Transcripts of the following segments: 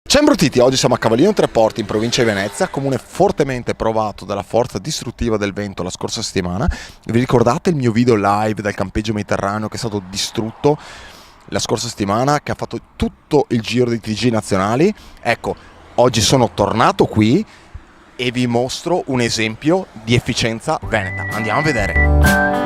Ciao imbruttiti, oggi siamo a Cavallino Tre Porti in provincia di Venezia, comune fortemente provato dalla forza distruttiva del vento la scorsa settimana. Vi ricordate il mio video live dal campeggio mediterraneo che è stato distrutto la scorsa settimana, che ha fatto tutto il giro dei TG nazionali? Ecco, oggi sono tornato qui e vi mostro un esempio di efficienza veneta. Andiamo a vedere.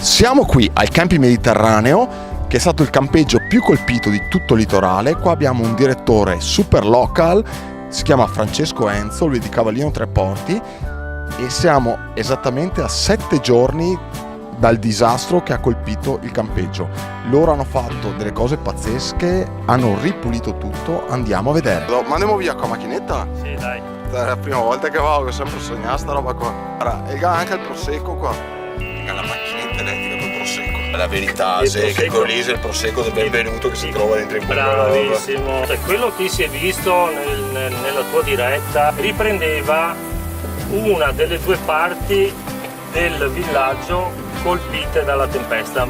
Siamo qui al Campi Mediterraneo, che è stato il campeggio più colpito di tutto il litorale. Qua abbiamo un direttore super local, si chiama Francesco Enzo, lui è di Cavallino Tre Porti, e siamo esattamente a 7 giorni dal disastro che ha colpito il campeggio. Loro hanno fatto delle cose pazzesche, hanno ripulito tutto, andiamo a vedere. Ma andiamo via con la macchinetta? Sì, dai. È la prima volta che vado, ho sempre sognato sta roba qua. Guarda, e anche il prosecco qua. La macchinetta elettrica col prosecco. La verità è che quello lì è il prosecco del benvenuto che si trova dentro il culo. Bravissimo. Quello che si è visto nella tua diretta riprendeva una delle due parti del villaggio colpite dalla tempesta.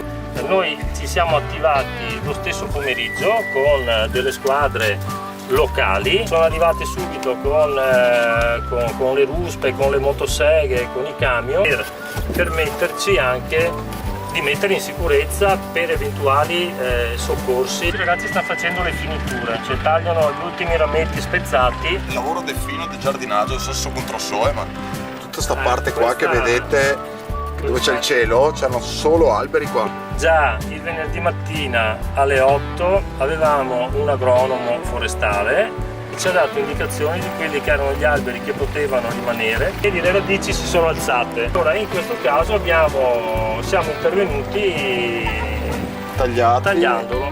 Noi ci siamo attivati lo stesso pomeriggio con delle squadre locali, sono arrivati subito con le ruspe, con le motoseghe, con i camion per permetterci anche di mettere in sicurezza per eventuali soccorsi. I ragazzi stanno facendo le finiture, cioè tagliano gli ultimi rametti spezzati. Il lavoro del fino di giardinaggio, sesso contro soe, ma tutta sta parte qua che vedete dove c'è il cielo, c'erano solo alberi qua. Già il venerdì mattina alle 8 avevamo un agronomo forestale che ci ha dato indicazioni di quelli che erano gli alberi che potevano rimanere e le radici si sono alzate. Ora in questo caso siamo intervenuti tagliandolo.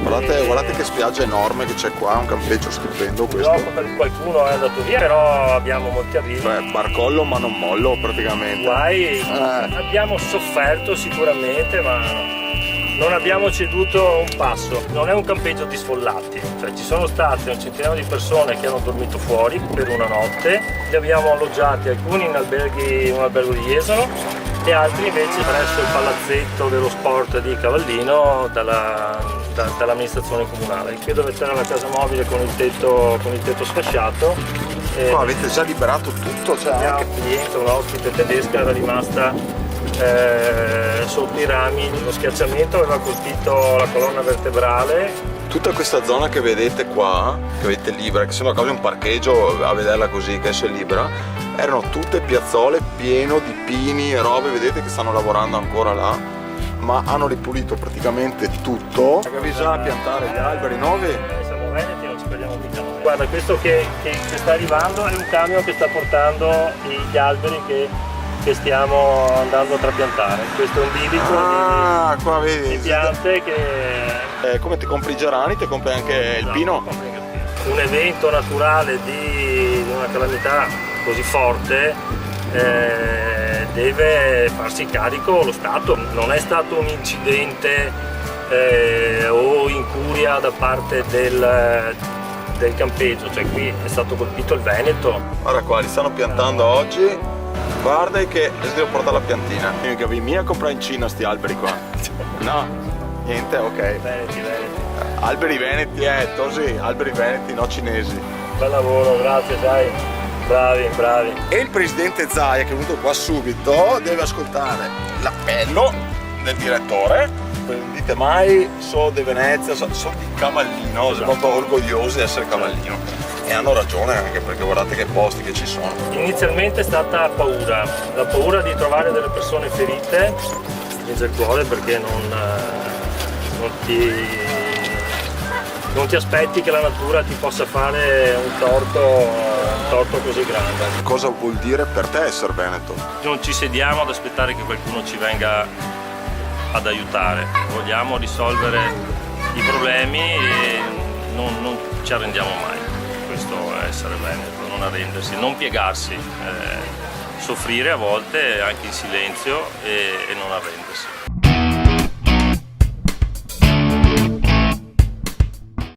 Guardate che spiaggia enorme che c'è qua, un campeggio stupendo questo. Dopo per qualcuno è andato via, però abbiamo molti arrivi. Beh, barcollo ma non mollo praticamente. Abbiamo sofferto sicuramente, ma non abbiamo ceduto un passo. Non è un campeggio di sfollati, cioè ci sono state un centinaio di persone che hanno dormito fuori per una notte, li abbiamo alloggiati alcuni in un albergo di Jesolo e altri invece presso il palazzetto dello sport di Cavallino dall'amministrazione comunale. Qui dove c'era la casa mobile con il tetto sfasciato. Qua avete già liberato tutto? Cioè abbiamo un cliente, un'ospite tedesca, era rimasta sotto i rami. Lo schiacciamento aveva colpito la colonna vertebrale. Tutta questa zona che vedete qua, che vedete libera, che sembra quasi un parcheggio a vederla così, che adesso è libera, erano tutte piazzole pieno di pini e robe, vedete che stanno lavorando ancora là, ma hanno ripulito praticamente tutto. Avevi già a piantare gli alberi nuovi? Siamo veneti, non ci perdiamo mica noi. Guarda, questo che sta arrivando è un camion che sta portando gli alberi che stiamo andando a trapiantare. Questo è un bilico qua vedi, di piante che... come ti compri i gerani, ti compri anche il pino? Un evento naturale di una calamità così forte deve farsi carico lo Stato. Non è stato un incidente o incuria da parte del campeggio, cioè qui è stato colpito il Veneto. Guarda qua, li stanno piantando oggi. Guarda che adesso devo portare la piantina. Io che vi mia comprare in Cina sti alberi qua. No, niente, ok. Veneti. Alberi veneti, così, alberi veneti, no cinesi. Bel lavoro, grazie, dai. Bravi. E il presidente Zaia, che è venuto qua subito, deve ascoltare l'appello del direttore. Non dite mai sono di Venezia, sono di Cavallino, esatto. Sono molto orgogliosi di essere Cavallino. E hanno ragione, anche perché guardate che posti che ci sono. Inizialmente è stata paura, la paura di trovare delle persone ferite, stringe il cuore perché non ti aspetti che la natura ti possa fare un torto così grande. Cosa vuol dire per te essere veneto? Non ci sediamo ad aspettare che qualcuno ci venga ad aiutare, vogliamo risolvere i problemi e non ci arrendiamo mai. Questo è essere veneto, non arrendersi, non piegarsi, soffrire a volte anche in silenzio e non arrendersi.